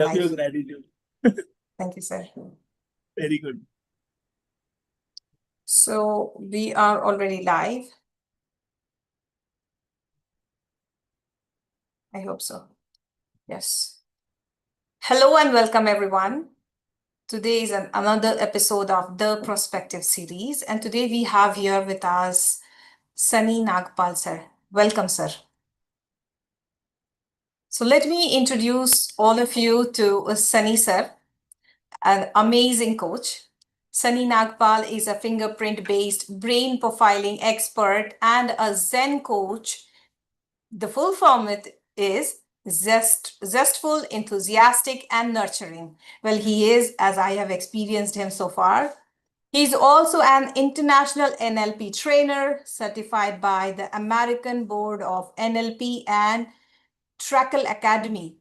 Love your Live. gratitude. Thank you, sir. Very good. So we are already live. I hope so. Yes. Hello and welcome, everyone. Today is another episode of the Prospective series, and today we have here with us Sunny Nagpal, sir. Welcome, sir. So let me introduce all of you to Sunny, sir, an amazing coach. Sunny Nagpal is a fingerprint-based brain profiling expert and a Zen coach. The full form is zestful, enthusiastic, and nurturing. Well, he is, as I have experienced him so far. He's also an international NLP trainer certified by the American Board of NLP and Treacle Academy,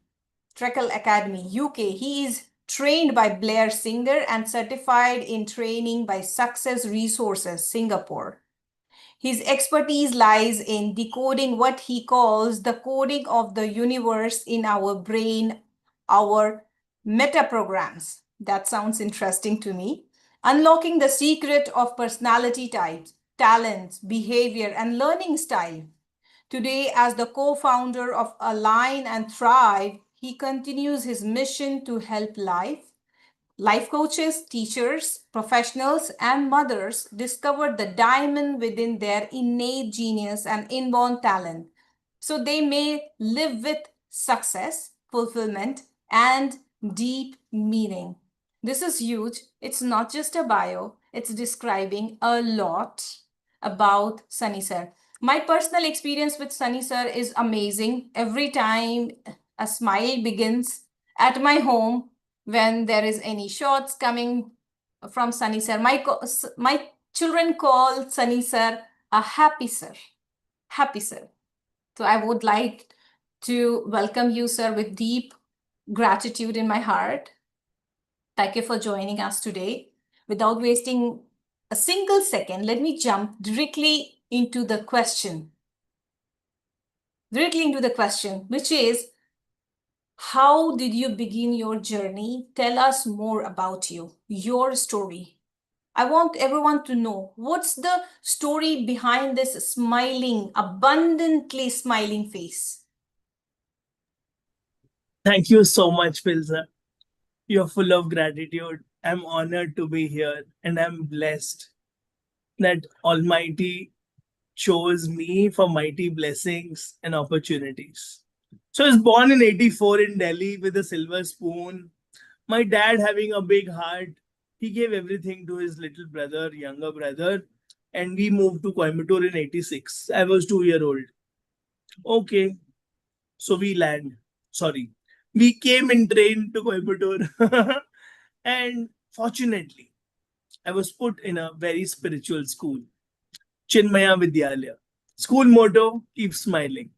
UK. He is trained by Blair Singer and certified in training by Success Resources, Singapore. His expertise lies in decoding what he calls the coding of the universe in our brain, our metaprograms. That sounds interesting to me. Unlocking the secret of personality types, talents, behavior, and learning style. Today, as the co-founder of Align and Thrive, he continues his mission to help life coaches, teachers, professionals, and mothers discover the diamond within their innate genius and inborn talent so they may live with success, fulfillment, and deep meaning. This is huge. It's not just a bio, it's describing a lot about Sunny Sir. My personal experience with Sunny Sir is amazing. Every time a smile begins at my home, when there is any shots coming from Sunny Sir, my children call Sunny Sir a happy sir. Happy sir. So I would like to welcome you, sir, with deep gratitude in my heart. Thank you for joining us today. Without wasting a single second, let me jump directly into the question. Which is, how did you begin your journey? Tell us more about you, your story. I want everyone to know what's the story behind this smiling, abundantly smiling face. Thank you so much, Pilza. You're full of gratitude. I'm honored to be here and I'm blessed that Almighty chose me for mighty blessings and opportunities. So I was born in 84 in Delhi with a silver spoon. My dad having a big heart. He gave everything to his little brother, younger brother, and we moved to Coimbatore in 86. I was 2 years old. Okay, so we came in train to Coimbatore. And fortunately, I was put in a very spiritual school, Chinmaya Vidyalaya. School motto, keep smiling.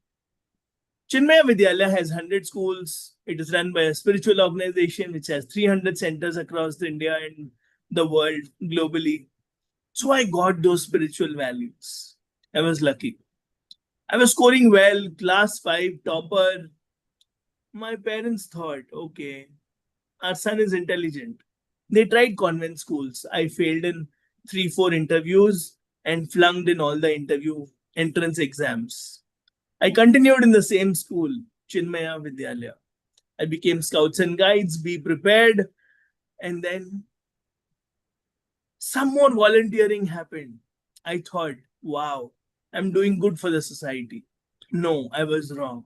Chinmaya Vidyalaya has 100 schools. It is run by a spiritual organization which has 300 centers across India and the world globally. So I got those spiritual values. I was lucky. I was scoring well, class 5, topper. My parents thought, okay, our son is intelligent. They tried convent schools. I failed in 3, 4 interviews and flunked in all the interview entrance exams. I continued in the same school, Chinmaya Vidyalaya. I became scouts and guides, be prepared, and then some more volunteering happened. I thought, wow, I'm doing good for the society. No, I was wrong.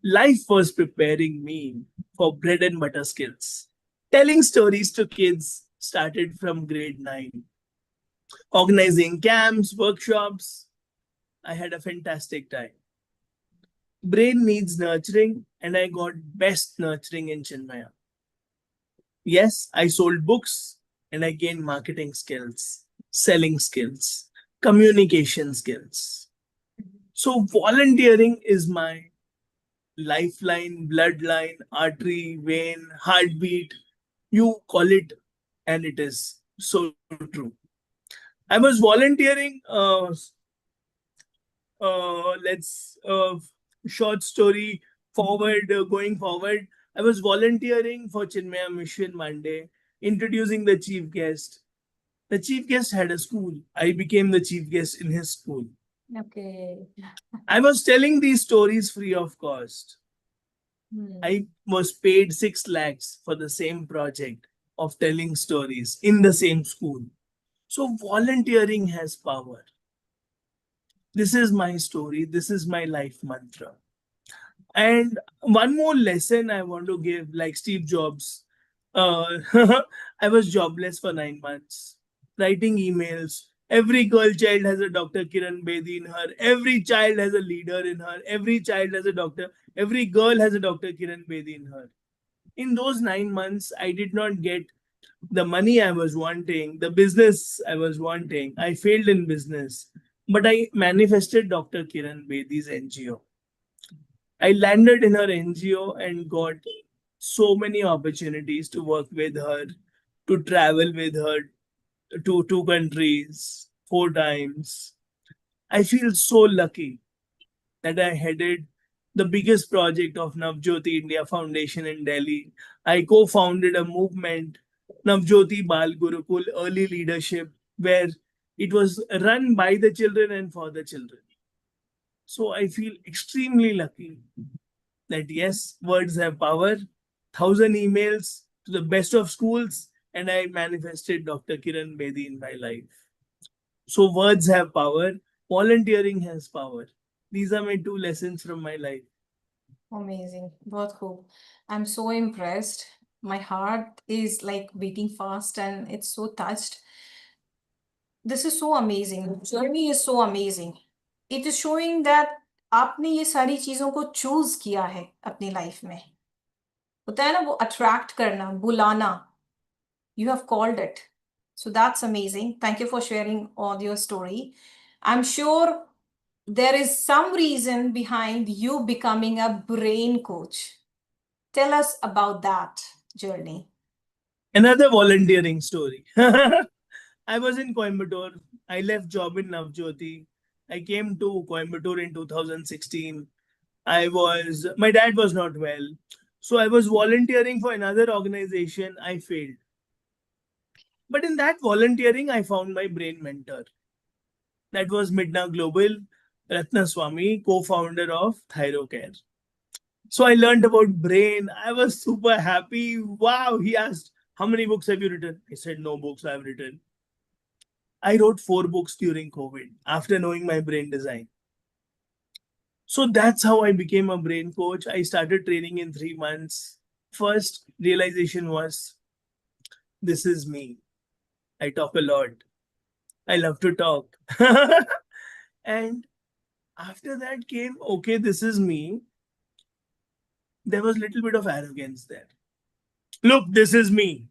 Life was preparing me for bread and butter skills. Telling stories to kids started from grade 9. Organizing camps, workshops. I had a fantastic time. Brain needs nurturing, and I got best nurturing in Chinmaya. Yes, I sold books and I gained marketing skills, selling skills, communication skills. So, volunteering is my lifeline, bloodline, artery, vein, heartbeat. You call it, and it is so true. I was volunteering. Let's short story forward. Going forward, I was volunteering for Chinmaya Mission one day, introducing the chief guest. The chief guest had a school. I became the chief guest in his school. Okay. I was telling these stories free of cost. Hmm. I was paid 6 lakhs for the same project of telling stories in the same school. So, volunteering has power. This is my story. This is my life mantra. And one more lesson I want to give, like Steve Jobs. Uh, I was jobless for 9 months, writing emails. Every girl child has a Dr. Kiran Bedi in her. Every child has a leader in her. Every child has a doctor. Every girl has a Dr. Kiran Bedi in her. In those 9 months, I did not get the money I was wanting, the business I was wanting. I failed in business, but I manifested Dr. Kiran Bedi's NGO. I landed in her NGO and got so many opportunities to work with her, to travel with her to 2 countries 4 times. I feel so lucky that I headed the biggest project of Navjyoti India Foundation in Delhi. I co founded a movement, Navjyoti Bal Gurukul Early Leadership, where it was run by the children and for the children. So I feel extremely lucky that yes, words have power. 1,000 emails to the best of schools, and I manifested Dr. Kiran Bedi in my life. So words have power, volunteering has power. These are my 2 lessons from my life. Amazing. बहुत खूब. I'm so impressed. My heart is like beating fast and it's so touched. This is so amazing. Journey is so amazing. It is showing that आपने ये सारी चीजों को choose किया है अपनी लाइफ में. होता है ना वो अट्रैक्ट करना, बुलाना. You have called it. So that's amazing. Thank you for sharing all your story. I'm sure there is some reason behind you becoming a brain coach. Tell us about that journey. Another volunteering story. I was in Coimbatore. I left job in Navjyoti. I came to Coimbatore in 2016. My dad was not well. So I was volunteering for another organization. I failed. But in that volunteering, I found my brain mentor. That was Midna Global, Ratna Swami, co-founder of Thyrocare. So I learned about brain. I was super happy. Wow. He asked, how many books have you written? I said, no books I've written. I wrote 4 books during COVID after knowing my brain design. So that's how I became a brain coach. I started training in 3 months. First realization was, this is me. I talk a lot. I love to talk. And after that came, okay, this is me. There was a little bit of arrogance there. Look, this is me.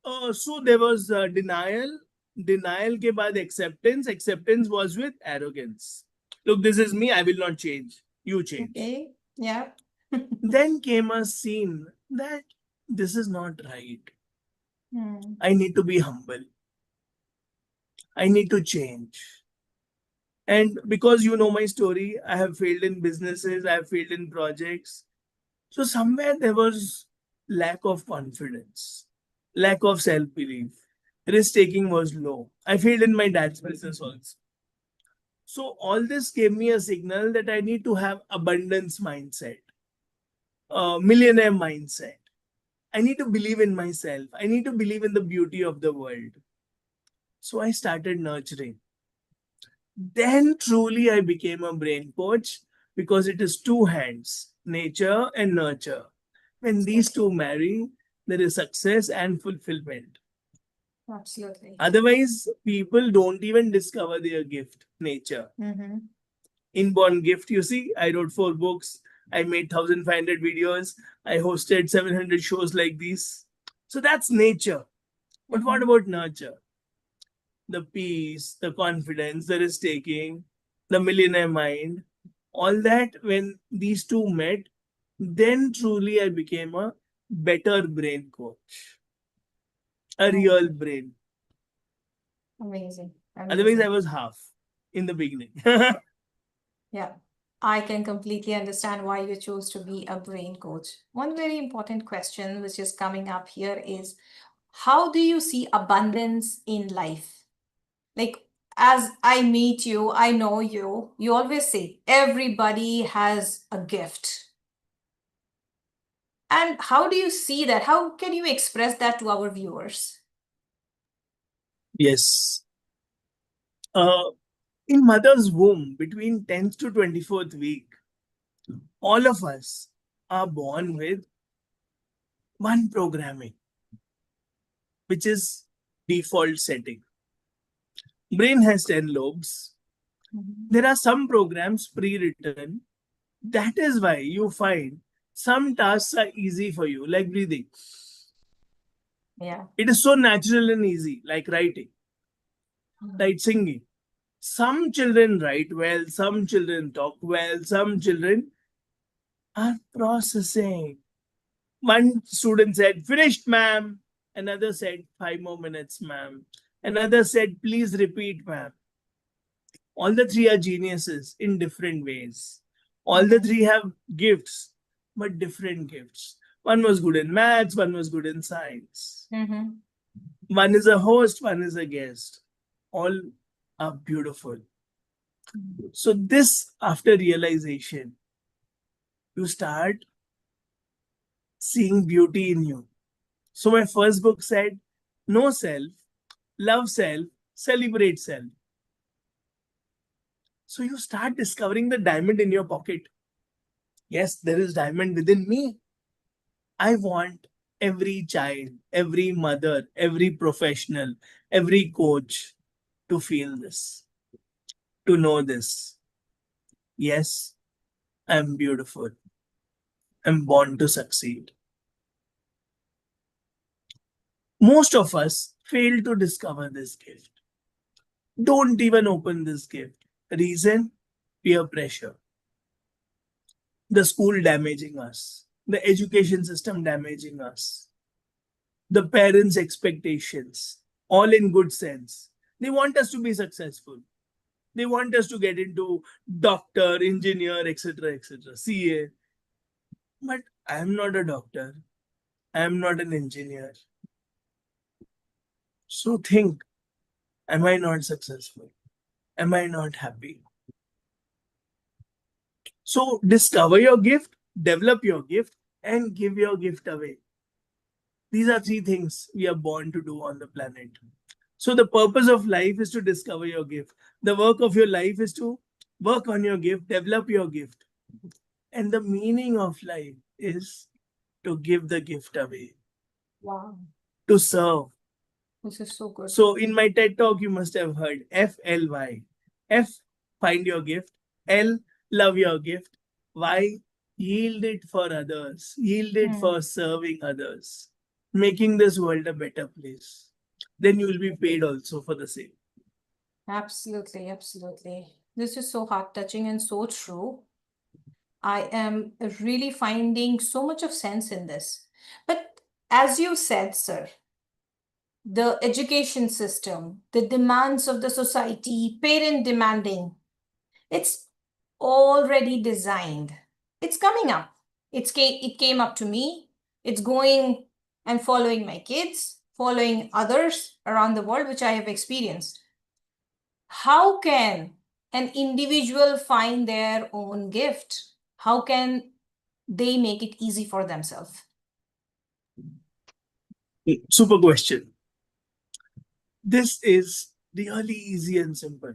So there was denial. Denial ke baad acceptance. Acceptance was with arrogance. Look, this is me. I will not change. You change. Okay. Yeah. Then came a scene that this is not right. Hmm. I need to be humble. I need to change. And because you know my story, I have failed in businesses, I have failed in projects. So somewhere there was lack of confidence, lack of self belief. Risk taking was low. I failed in my dad's business also. So all this gave me a signal that I need to have abundance mindset, millionaire mindset. I need to believe in myself. I need to believe in the beauty of the world. So I started nurturing. Then truly I became a brain coach because it is 2 hands, nature and nurture. When these two marry, there is success and fulfillment. Absolutely. Otherwise, people don't even discover their gift, nature. Mm-hmm. Inborn gift, you see, I wrote 4 books, I made 1,500 videos, I hosted 700 shows like these. So that's nature. But what Mm-hmm. about nurture? The peace, the confidence, the risk taking, the millionaire mind, all that, when these two met, then truly I became a better brain coach, a real Amazing. brain. Amazing. Otherwise, I Amazing. was half in the beginning. Yeah. I can completely understand why you chose to be a brain coach. One very important question which is coming up here is, how do you see abundance in life? Like, as I meet you, I know you, you always say everybody has a gift. And how do you see that? How can you express that to our viewers? Yes. In mother's womb, between 10th to 24th week, all of us are born with one programming, which is default setting. Brain has 10 lobes. There are some programs pre-written. That is why you find some tasks are easy for you, like breathing. Yeah. It is so natural and easy, like writing, like singing. Some children write well, some children talk well, some children are processing. One student said, "Finished, ma'am." Another said, "5 more minutes, ma'am." Another said, "Please repeat, ma'am." All the three are geniuses in different ways. All the three have gifts, but different gifts. One was good in maths, one was good in science. One is a host, one is a guest. All are beautiful. So, this after realization, you start seeing beauty in you. So, my first book said, know self, love self, celebrate self. So, you start discovering the diamond in your pocket. Yes, there is diamond within me. I want every child, every mother, every professional, every coach to feel this, to know this. Yes, I'm beautiful. I'm born to succeed. Most of us fail to discover this gift. Don't even open this gift. Reason? Peer pressure. The school damaging us. The education system damaging us. The parents' expectations. All in good sense. They want us to be successful. They want us to get into doctor, engineer, etc., etc., CA. But I am not a doctor. I am not an engineer. So think, am I not successful? Am I not happy? So discover your gift, develop your gift, and give your gift away. These are three things we are born to do on the planet. So the purpose of life is to discover your gift. The work of your life is to work on your gift, develop your gift. And the meaning of life is to give the gift away. Wow. To serve. This is so good. So in my TED talk, you must have heard FLY. F, find your gift. L, love your gift. Y, yield it for others. Yield it for serving others. Making this world a better place. Then you will be paid also for the same. Absolutely, absolutely. This is so heart-touching and so true. I am really finding so much of sense in this. But as you said, sir, the education system, the demands of the society, parent demanding, it's already designed. It's coming up. It came up to me. It's going and following my kids, following others around the world, which I have experienced. How can an individual find their own gift? How can they make it easy for themselves? Super question. This is really easy and simple.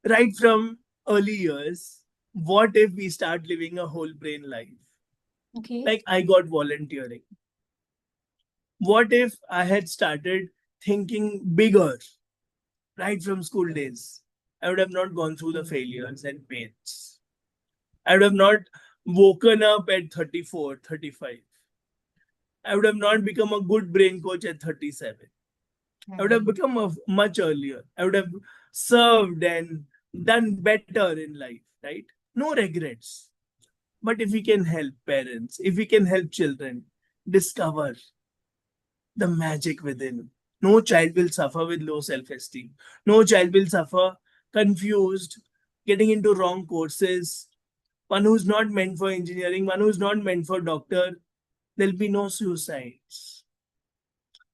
Right from early years, what if we start living a whole brain life? Okay. Like I got volunteering. What if I had started thinking bigger right from school days? I would have not gone through the failures and pains. I would have not woken up at 34, 35. I would have not become a good brain coach at 37. I would have become much earlier. I would have served and done better in life, right? No regrets. But if we can help parents, if we can help children discover the magic within, no child will suffer with low self esteem. No child will suffer confused getting into wrong courses, one who's not meant for engineering, one who's not meant for doctor, there'll be no suicides.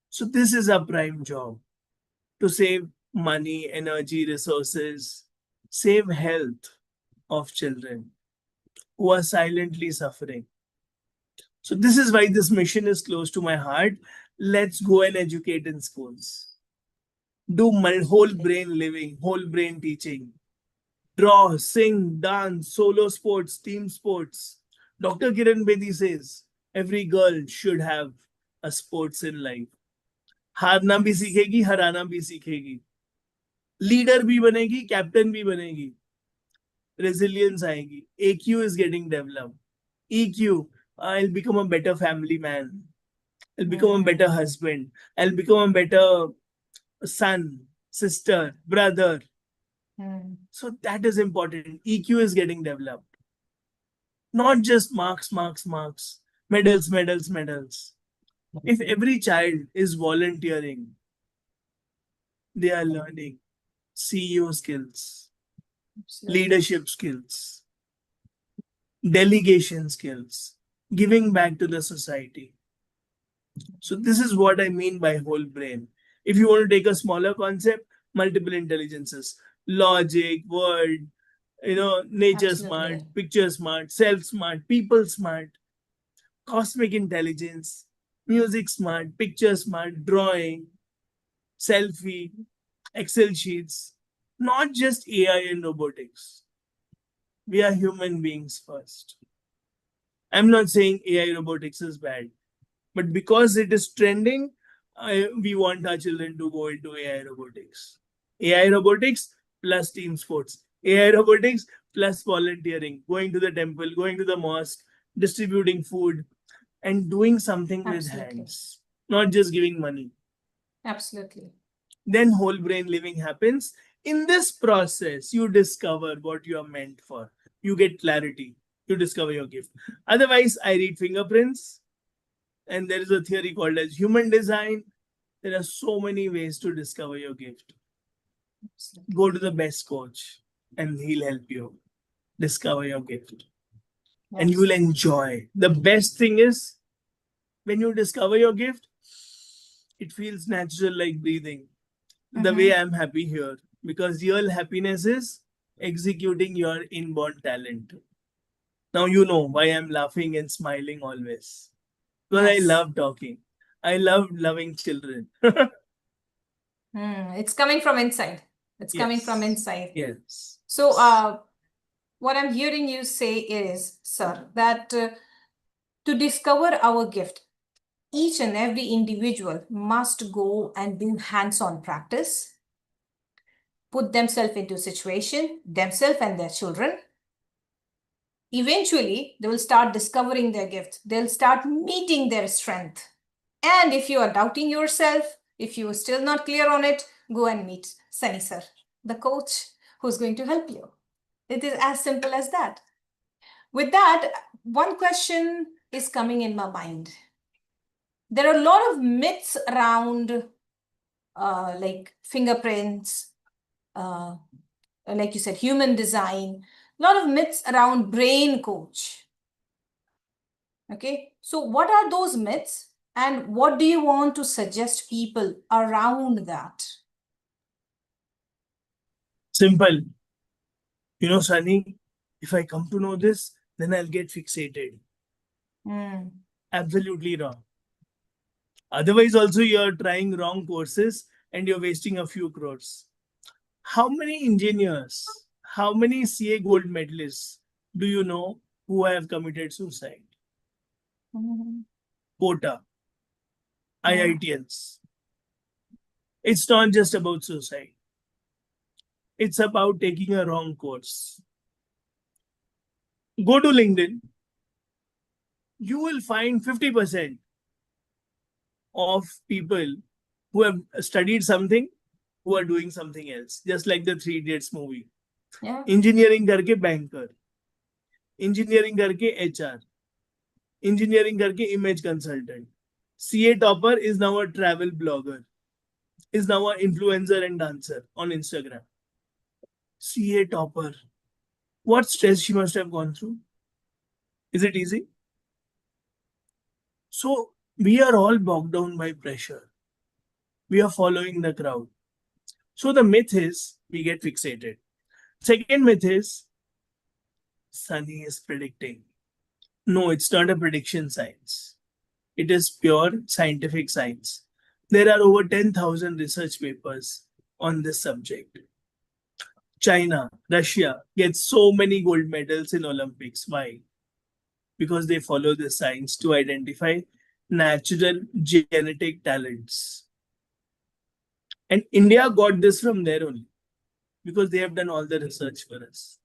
So this is a prime job to save money, energy, resources, save health of children who are silently suffering. So this is why this mission is close to my heart. Let's go and educate in schools. Do my whole brain living, whole brain teaching. Draw, sing, dance, solo sports, team sports. Dr. Kiran Bedi says every girl should have a sports in life. हारना भी सीखेगी, हराना भी सीखेगी. Leader भी बनेगी, captain भी बनेगी. Resilience आएगी. AQ is getting developed. EQ, I'll become a better family man. I'll become a better husband. I'll become a better son, sister, brother. So that is important. EQ is getting developed. Not just marks, marks, marks, medals, medals, medals. If every child is volunteering, they are learning CEO skills, leadership skills, delegation skills, giving back to the society. So this is what I mean by whole brain. If you want to take a smaller concept, multiple intelligences, logic, word, nature smart, picture smart, self smart, people smart, cosmic intelligence, music smart, picture smart, drawing, selfie, Excel sheets, not just AI and robotics. We are human beings first. I'm not saying AI robotics is bad, but because it is trending, we want our children to go into AI robotics. AI robotics plus team sports. AI robotics plus volunteering, going to the temple, going to the mosque, distributing food, and doing something with hands, not just giving money. Absolutely. Then whole brain living happens. In this process, you discover what you are meant for. You get clarity. You discover your gift. Otherwise, I read fingerprints, and there is a theory called as human design. There are so many ways to discover your gift. Absolutely. Go to the best coach, and he'll help you discover your gift. Yes. And you will enjoy. The best thing is when you discover your gift, it feels natural like breathing. The way I'm happy here, because real happiness is executing your inborn talent. Now you know why I'm laughing and smiling always. Because I love talking. I love loving children. It's coming from inside. It's coming from inside. Yes. So what I'm hearing you say is, sir, that to discover our gift, each and every individual must go and do hands-on practice, put themselves into a situation, themselves and their children. Eventually, they will start discovering their gift. They'll start meeting their strength. And if you are doubting yourself, if you are still not clear on it, go and meet Sunny sir, the coach who's going to help you. It is as simple as that. With that, one question is coming in my mind. There are a lot of myths around like fingerprints, like you said, human design, a lot of myths around brain coach. Okay, so what are those myths and what do you want to suggest people around that? Simple. Sunny, if I come to know this, then I'll get fixated. Absolutely wrong. Otherwise, also you're trying wrong courses and you're wasting a few crores. How many engineers, how many CA gold medalists do you know who have committed suicide? Quota. IITians. It's not just about suicide. It's about taking a wrong course. Go to LinkedIn. You will find 50% of people who have studied something who are doing something else, just like the Three Idiots movie. Yeah. Engineering करके banker, engineering करके HR, engineering करके image consultant. CA topper is now a travel blogger, is now an influencer and dancer on Instagram. CA topper, What stress she must have gone through? Is it easy? So we are all bogged down by pressure. We are following the crowd. So the myth is we get fixated. Second myth is Sunny is predicting. No, it's not a prediction science. It is pure scientific science. There are over 10,000 research papers on this subject. China, Russia gets so many gold medals in Olympics. Why? Because they follow this science to identify natural genetic talents. And India got this from there only because they have done all the research for us.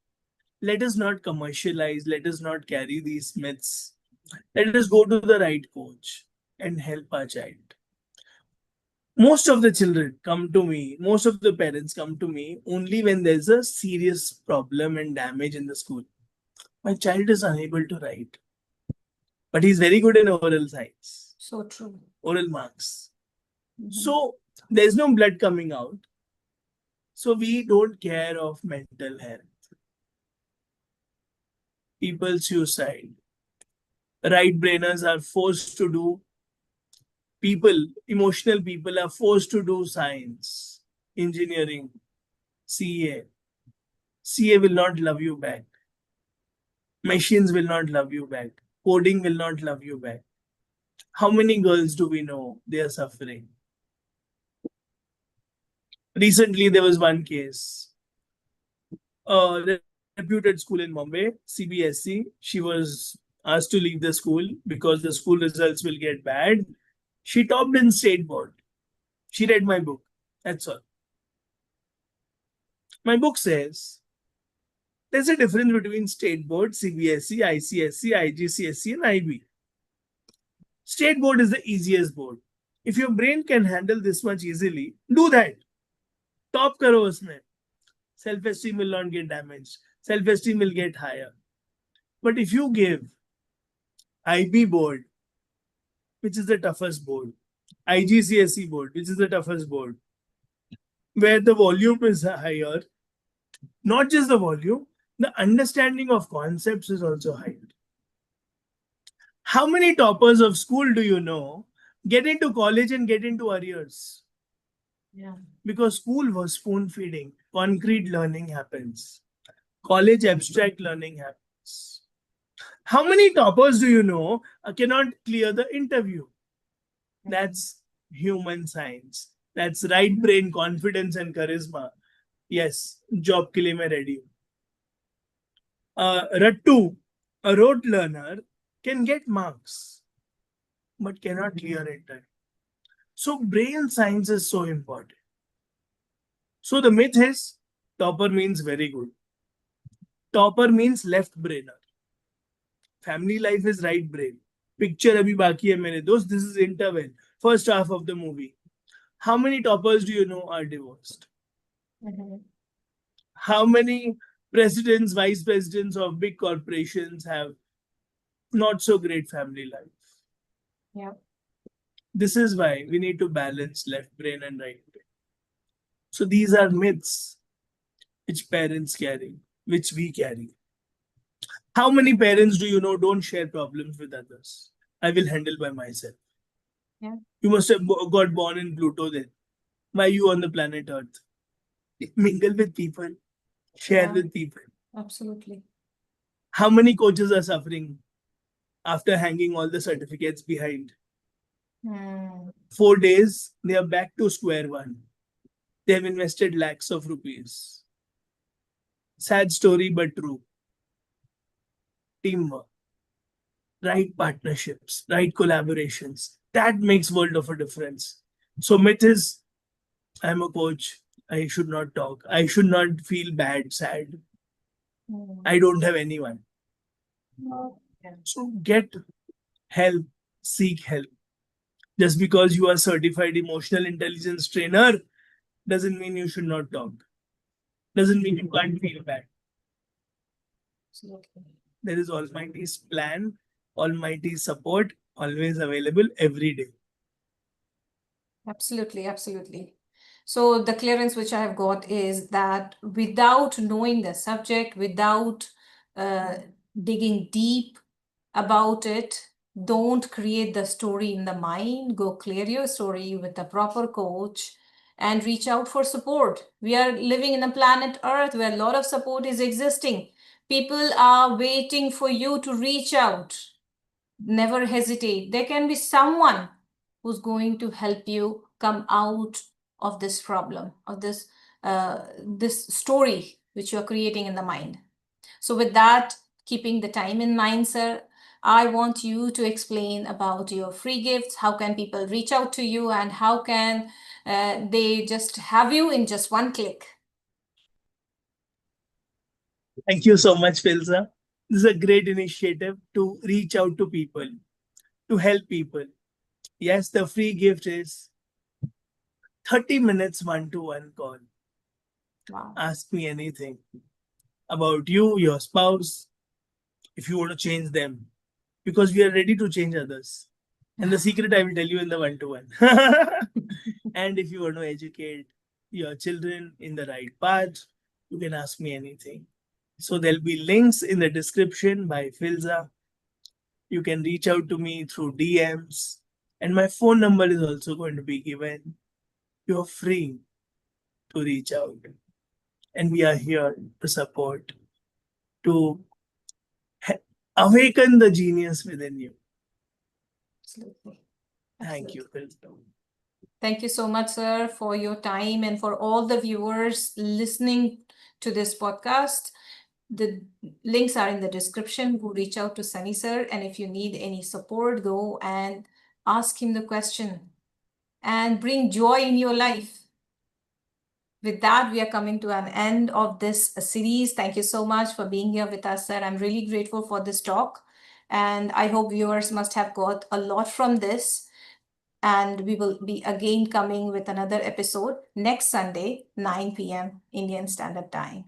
Let us not commercialize, let us not carry these myths. Let us go to the right coach and help our child. Most of the children come to me, most of the parents come to me only when there's a serious problem and damage in the school. My child is unable to write, but he's very good in oral science, So true. oral marks. So there's no blood coming out. So we don't care of mental health. People suicide. Right brainers are forced to do, emotional people are forced to do science, engineering, CA. CA will not love you back. Machines will not love you back. Coding will not love you back. How many girls do we know they are suffering? Recently, there was one case. A reputed school in Mumbai, CBSE. She was asked to leave the school because the school results will get bad. She topped in state board. She read my book. That's all. My book says there's a difference between state board, CBSE, ICSE, IGCSE, and IB. State board is the easiest board. If your brain can handle this much easily, do that. Top karo usme. Self-esteem will not get damaged. Self-esteem will get higher. But if you give IB board, which is the toughest board, IGCSE board, which is the toughest board, where the volume is higher, not just the volume, the understanding of concepts is also higher. How many toppers of school do you know get into college and get into arrears? Yeah. Because school was spoon feeding, concrete learning happens, college abstract learning happens. How many toppers do you know cannot clear the interview? That's human science. That's right brain confidence and charisma. Yes, job ke liye main ready hu. Rattu, a rote learner, can get marks but cannot clear it. So brain science is so important. So the myth is topper means very good. Topper means left brainer. Family life is right brain. Picture abhi baki hai mere dost. This is interval. First half of the movie. How many toppers do you know are divorced? How many presidents, vice presidents of big corporations have not so great family life? Yeah. This is why we need to balance left brain and right brain. So these are myths which parents carry, which we carry. How many parents do you know don't share problems with others? I will handle by myself. Yeah. You must have got born in Pluto then. Why are you on the planet Earth? Mingle with people, share with people. Absolutely. How many coaches are suffering after hanging all the certificates behind? 4 days, they are back to square one. They have invested lakhs of rupees. Sad story, but true. Teamwork, right partnerships, right collaborations. That makes world of a difference. So myth is, I'm a coach. I should not talk. I should not feel bad, sad. I don't have anyone. So get help, seek help. Just because you are certified emotional intelligence trainer doesn't mean you should not talk. Doesn't mean you can't feel bad. Absolutely. There is Almighty's plan, Almighty's support, always available every day. Absolutely. Absolutely. So the clearance which I have got is that without knowing the subject, without digging deep about it, don't create the story in the mind. Go clear your story with a proper coach and reach out for support. We are living in a planet Earth where a lot of support is existing. People are waiting for you to reach out. Never hesitate. There can be someone who's going to help you come out of this problem, of this story which you're creating in the mind. So with that, keeping the time in mind, sir, I want you to explain about your free gifts. How can people reach out to you, and how can they just have you in just one click? Thank you so much, Filza. This is a great initiative to reach out to people, to help people. Yes, the free gift is 30 minutes one-to-one call. Wow. Ask me anything about you, your spouse, if you want to change them, because we are ready to change others. And the secret I will tell you in the one-to-one. And if you want to educate your children in the right path, you can ask me anything. So there'll be links in the description by Filza. You can reach out to me through DMs. And my phone number is also going to be given. You're free to reach out. And we are here to support, to awaken the genius within you. Absolutely. Thank you, Filza. Thank you so much, sir, for your time and for all the viewers listening to this podcast. The links are in the description. Go reach out to Sunny sir, and if you need any support, go and ask him the question and bring joy in your life. With that, we are coming to an end of this series. Thank you so much for being here with us, sir. I'm really grateful for this talk, and I hope viewers must have got a lot from this. And we will be again coming with another episode next Sunday, 9 p.m. Indian Standard Time.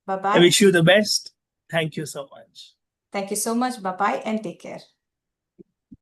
Bye-bye. I wish you the best. Thank you so much. Thank you so much. Bye-bye and take care.